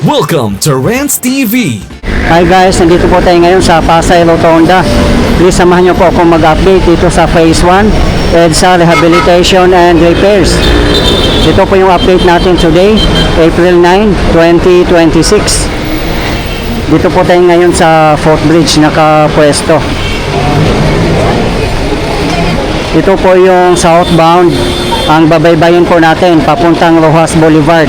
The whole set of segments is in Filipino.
Welcome to Rants TV. Hi guys, nandito po tayo ngayon sa Pasay Rotonda. Please samahan niyo po akong mag-update dito sa Phase 1 EDSA Rehabilitation and Repairs. Ito po yung update natin today, April 9, 2026. Dito po tayo ngayon sa footbridge nakapwesto. Ito po yung southbound, ang babaybayin po natin papuntang Rojas Boulevard.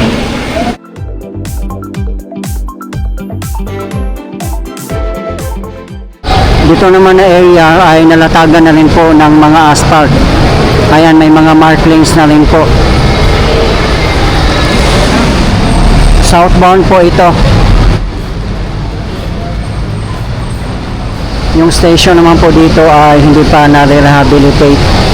Dito naman na area ay nalatagan na rin po ng mga asphalt. Ayan, may mga markings na rin po. Southbound po ito. Yung station naman po dito ay hindi pa na-rehabilitate.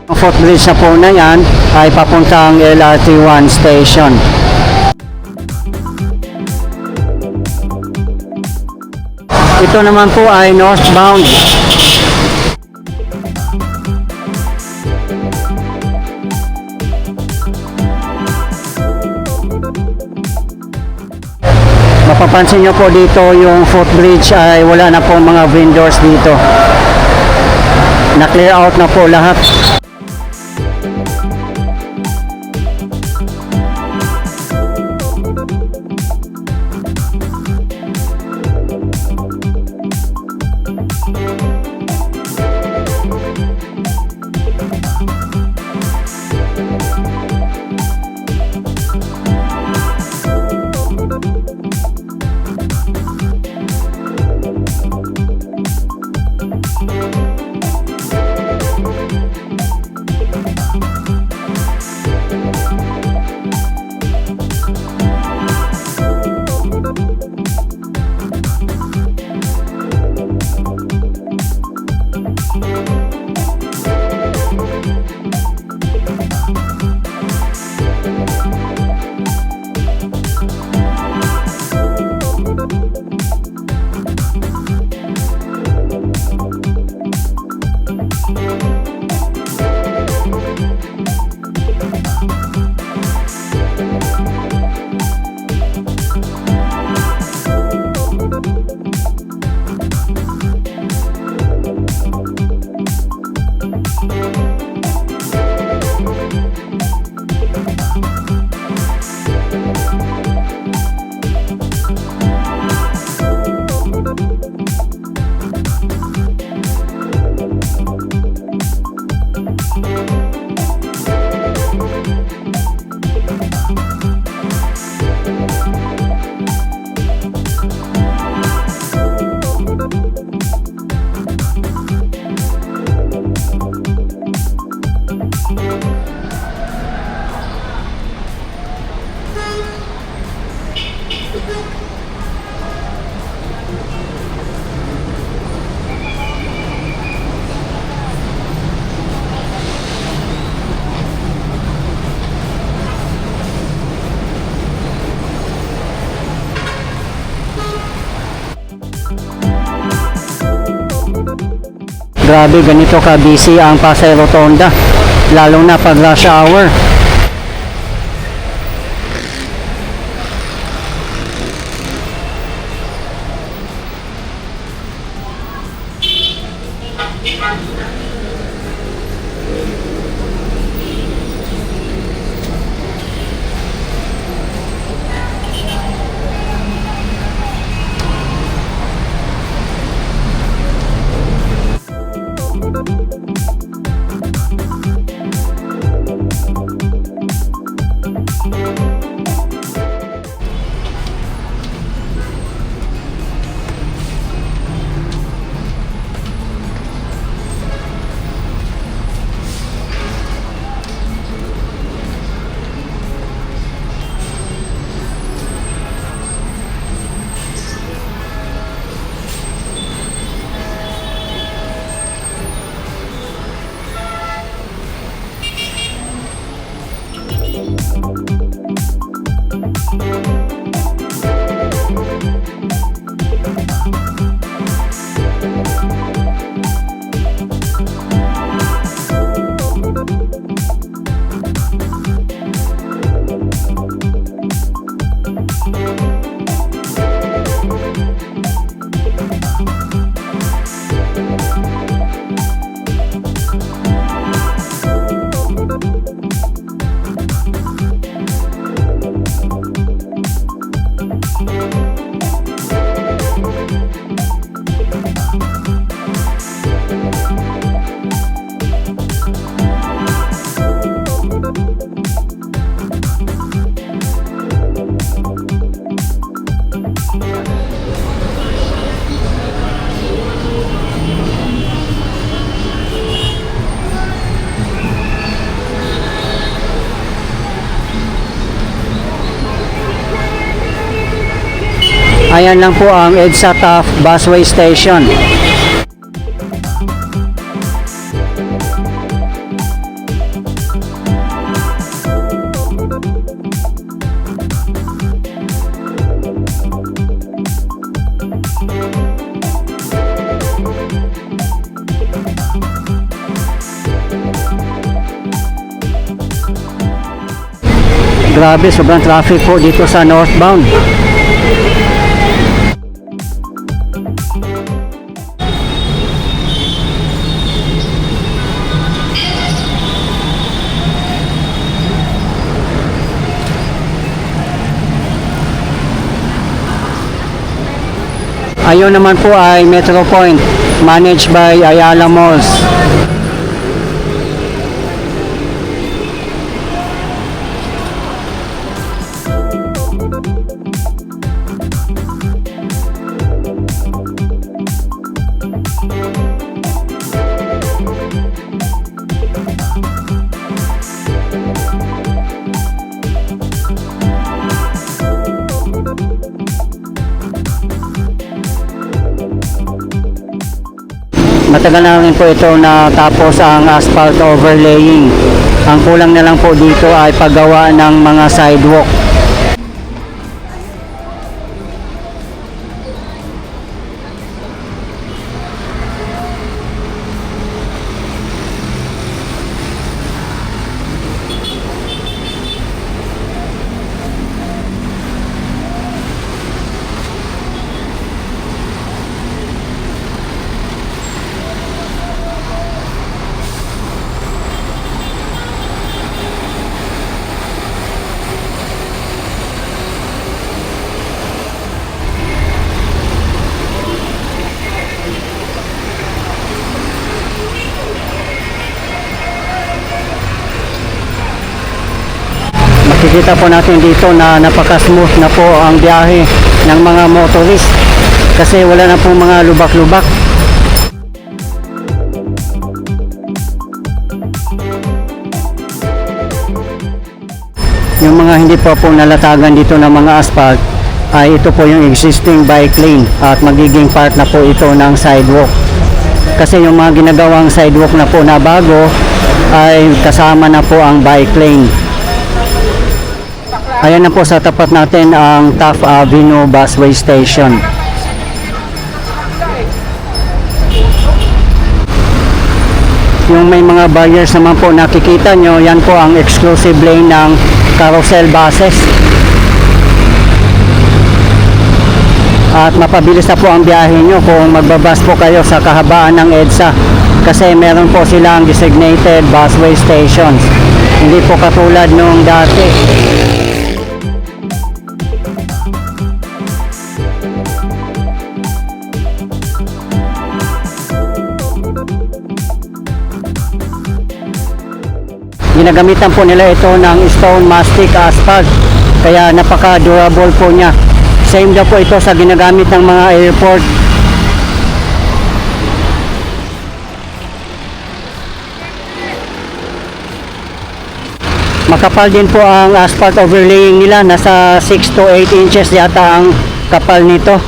Ang footbridge na po na yan ay papuntang LRT1 station. Ito naman po ay northbound. Mapapansin nyo po dito yung footbridge ay wala na po mga vendors dito. Na-clear out na po lahat. Grabe, ganito ka busy ang Pasay Rotonda, lalo na pag rush hour. Ayan lang po ang EDSA Taft Busway Station. Grabe, sobrang traffic po dito sa northbound. Ayun naman po ay Metro Point, managed by Ayala Malls. Matagal na rin po ito na tapos ang asphalt overlaying. Ang kulang na lang po dito ay paggawa ng mga sidewalk. Makikita po natin dito na napaka-smooth na po ang biyahe ng mga motorist kasi wala na po mga lubak-lubak. Yung mga hindi pa po nalatagan dito ng mga asphalt ay ito po yung existing bike lane at magiging part na po ito ng sidewalk. Kasi yung mga ginagawang sidewalk na po na bago ay kasama na po ang bike lane. Ayan na po sa tapat natin ang Taft Avenue Busway Station. Yung may mga barriers naman po nakikita nyo, yan po ang exclusive lane ng carousel buses. At mapabilis na po ang biyahe nyo kung magbabas po kayo sa kahabaan ng EDSA kasi meron po silang designated busway stations. Hindi po katulad nung dati. Ginagamitan po nila ito ng stone mastic asphalt kaya napaka durable po niya. Same daw po ito sa ginagamit ng mga airport. Makapal din po ang asphalt overlaying nila, nasa 6 to 8 inches yata ang kapal nito.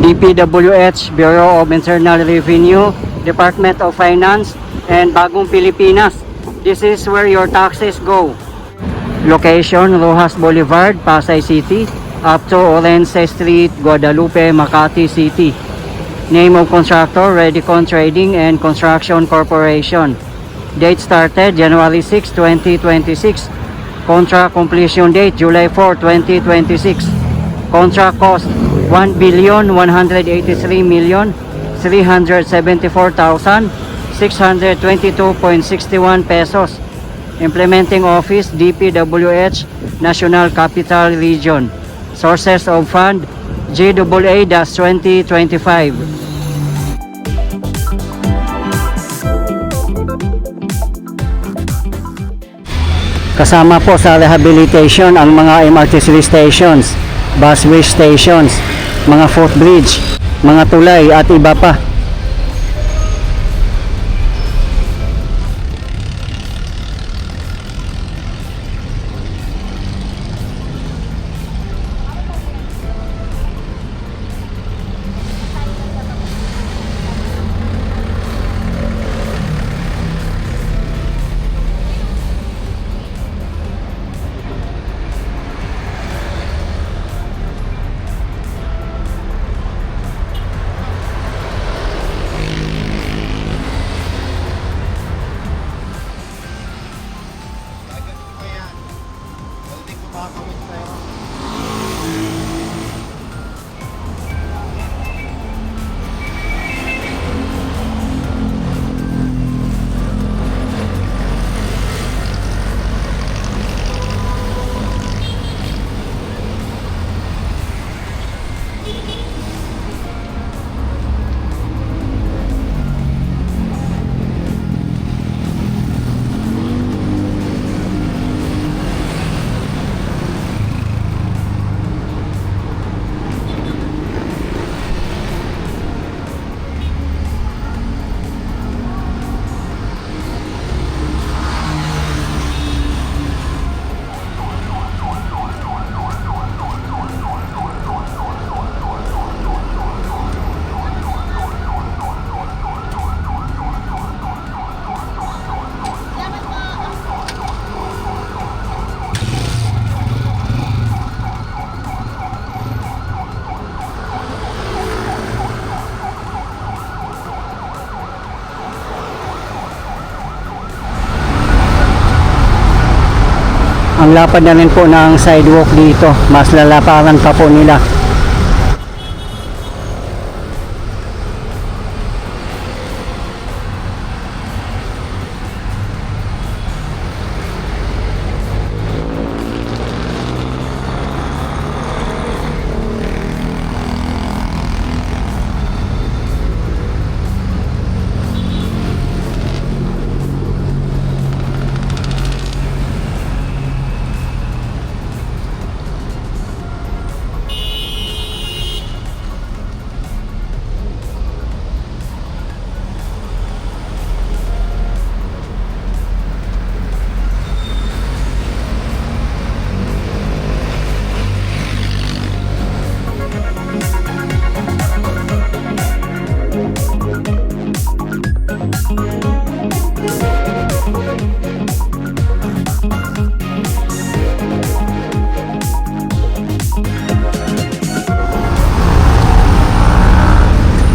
DPWH, Bureau of Internal Revenue, Department of Finance, and Bagong Pilipinas. This is where your taxes go. Location, Rojas Boulevard, Pasay City, up to Orense Street, Guadalupe, Makati City. Name of contractor, Redicon Trading and Construction Corporation. Date started January 6, 2026. Contract completion date July 4, 2026. Contract cost 1,183,374,622.61 pesos. Implementing Office DPWH National Capital Region. Sources of fund GAA-2025. Kasama po sa rehabilitation ang mga MRT stations, busway stations, mga footbridge, mga tulay at iba pa. Ang lapad na rin po ng sidewalk dito, mas lalaparan pa po nila.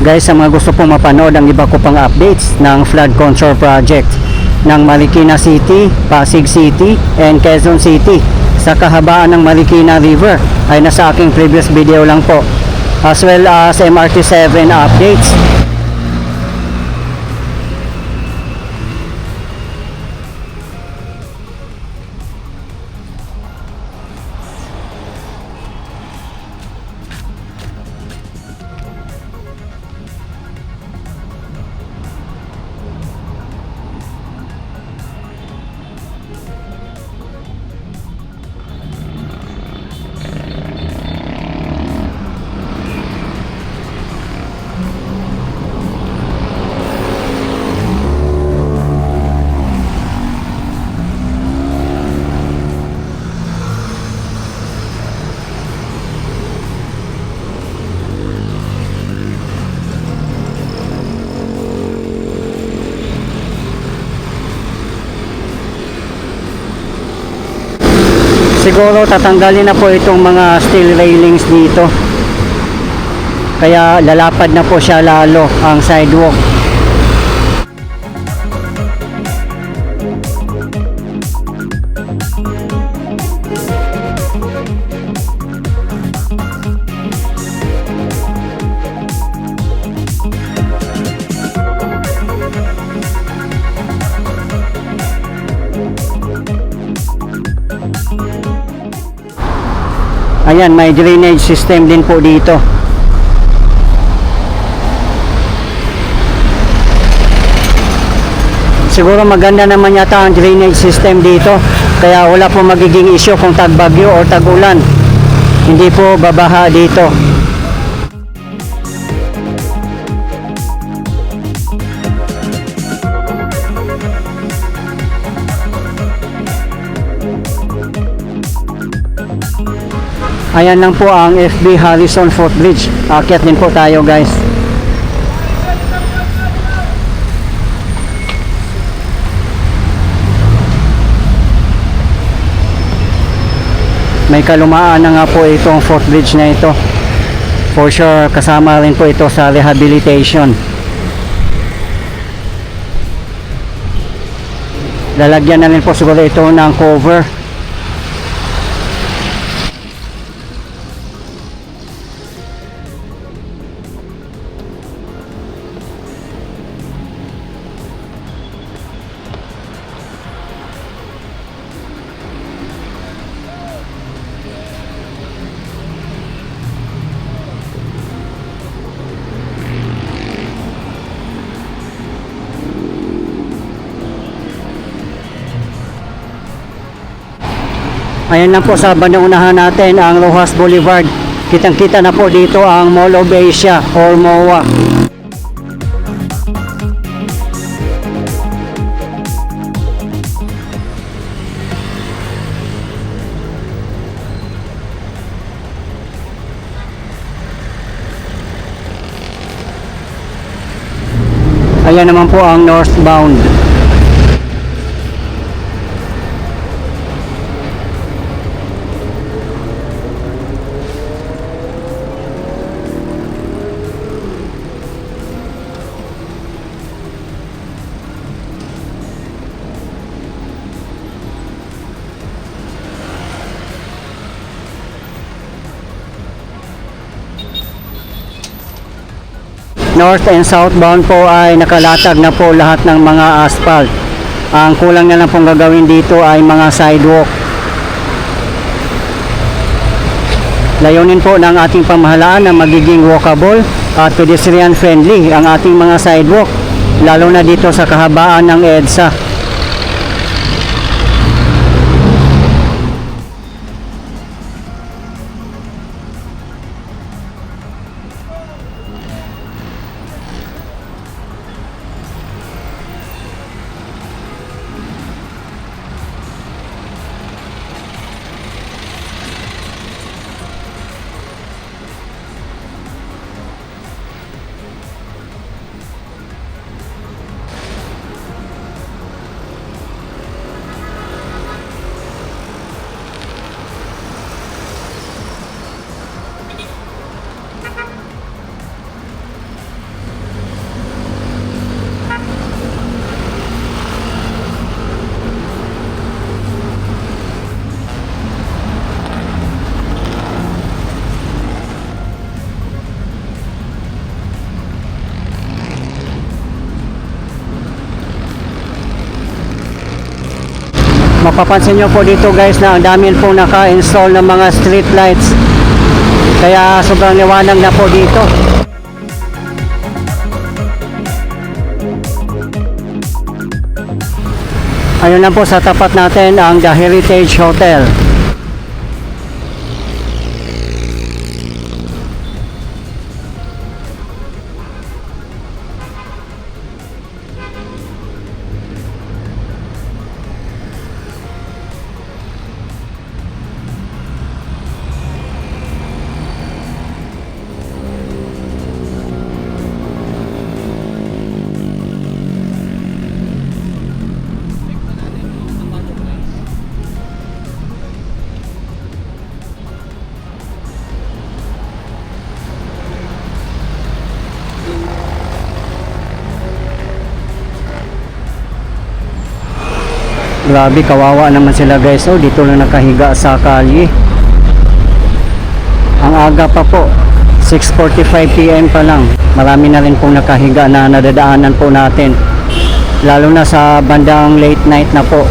Guys, sa mga gusto pong mapanood ang iba ko pang updates ng flood control project ng Marikina City, Pasig City, and Quezon City sa kahabaan ng Marikina River ay nasa aking previous video lang po, as well as MRT 7 updates. Siguro tatanggalin na po itong mga steel railings dito, kaya lalapad na po siya lalo ang sidewalk. Ayan, may drainage system din po dito. Siguro maganda naman yata ang drainage system dito. Kaya wala po magiging issue kung tagbagyo o tagulan. Hindi po babaha dito. Ayan lang po ang FB Harrison Footbridge. Akyat din po tayo, guys. May kalumaan na nga po itong footbridge na ito. For sure, kasama rin po ito sa rehabilitation. Lalagyan na rin po siguro ito ng cover. Ayan lang po sa bandang unahan natin ang Rojas Boulevard. Kitang-kita na po dito ang Mall of Asia or MOA. Ayan naman po ang northbound. North and southbound po ay nakalatag na po lahat ng mga asphalt. Ang kulang na lang pong gagawin dito ay mga sidewalk. Layunin po ng ating pamahalaan na magiging walkable at pedestrian friendly ang ating mga sidewalk, lalo na dito sa kahabaan ng EDSA. Mapapansin nyo po dito guys na ang dami po naka-install ng mga street lights, kaya sobrang liwanag na po dito. Ayun lang po sa tapat natin ang The Heritage Hotel. Grabe, kawawa naman sila guys. Oh, dito lang nakahiga sa kalye. Ang aga pa po, 6:45 PM pa lang. Marami na rin pong nakahiga na nadadaanan po natin. Lalo na sa bandang late night na po.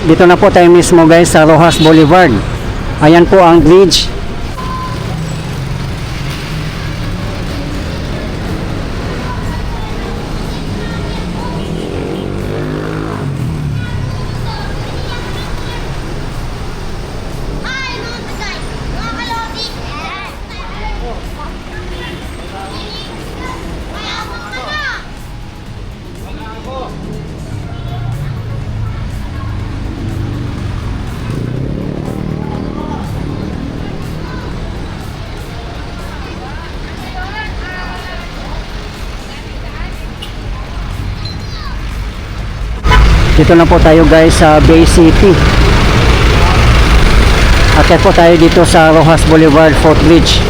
Dito na po tayo mismo guys sa Rojas Boulevard. Ayan po ang bridge. Hi, mga guys! Mga kalodi! Mayabang ka na! Dito na po tayo guys sa Bay City. Akyat po tayo dito sa Rojas Boulevard Footbridge.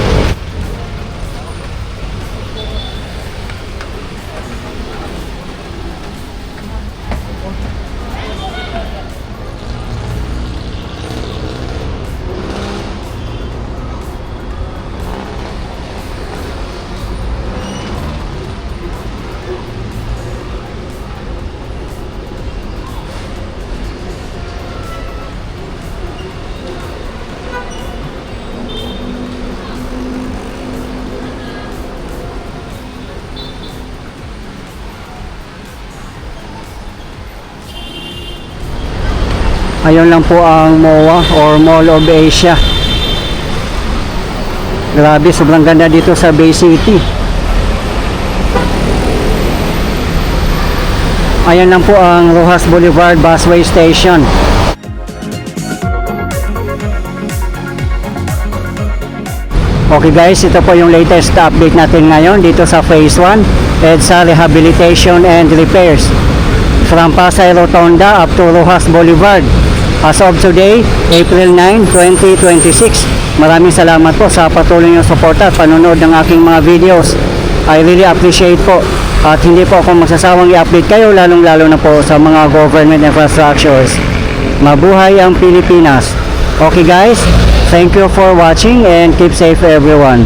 Ayun lang po ang MOA or Mall of Asia. Grabe, sobrang ganda dito sa Bay City. Ayan lang po ang Rojas Boulevard Busway Station. Okay guys, ito po yung latest update natin ngayon dito sa Phase 1 EDSA Rehabilitation and Repairs from Pasay Rotonda up to Rojas Boulevard. As of today, April 9, 2026. Maraming salamat po sa patuloy niyong suporta at panonood ng aking mga videos. I really appreciate po. At hindi po ako magsasawang i-update kayo lalong-lalo na po sa mga government infrastructures. Mabuhay ang Pilipinas. Okay guys, thank you for watching and keep safe everyone.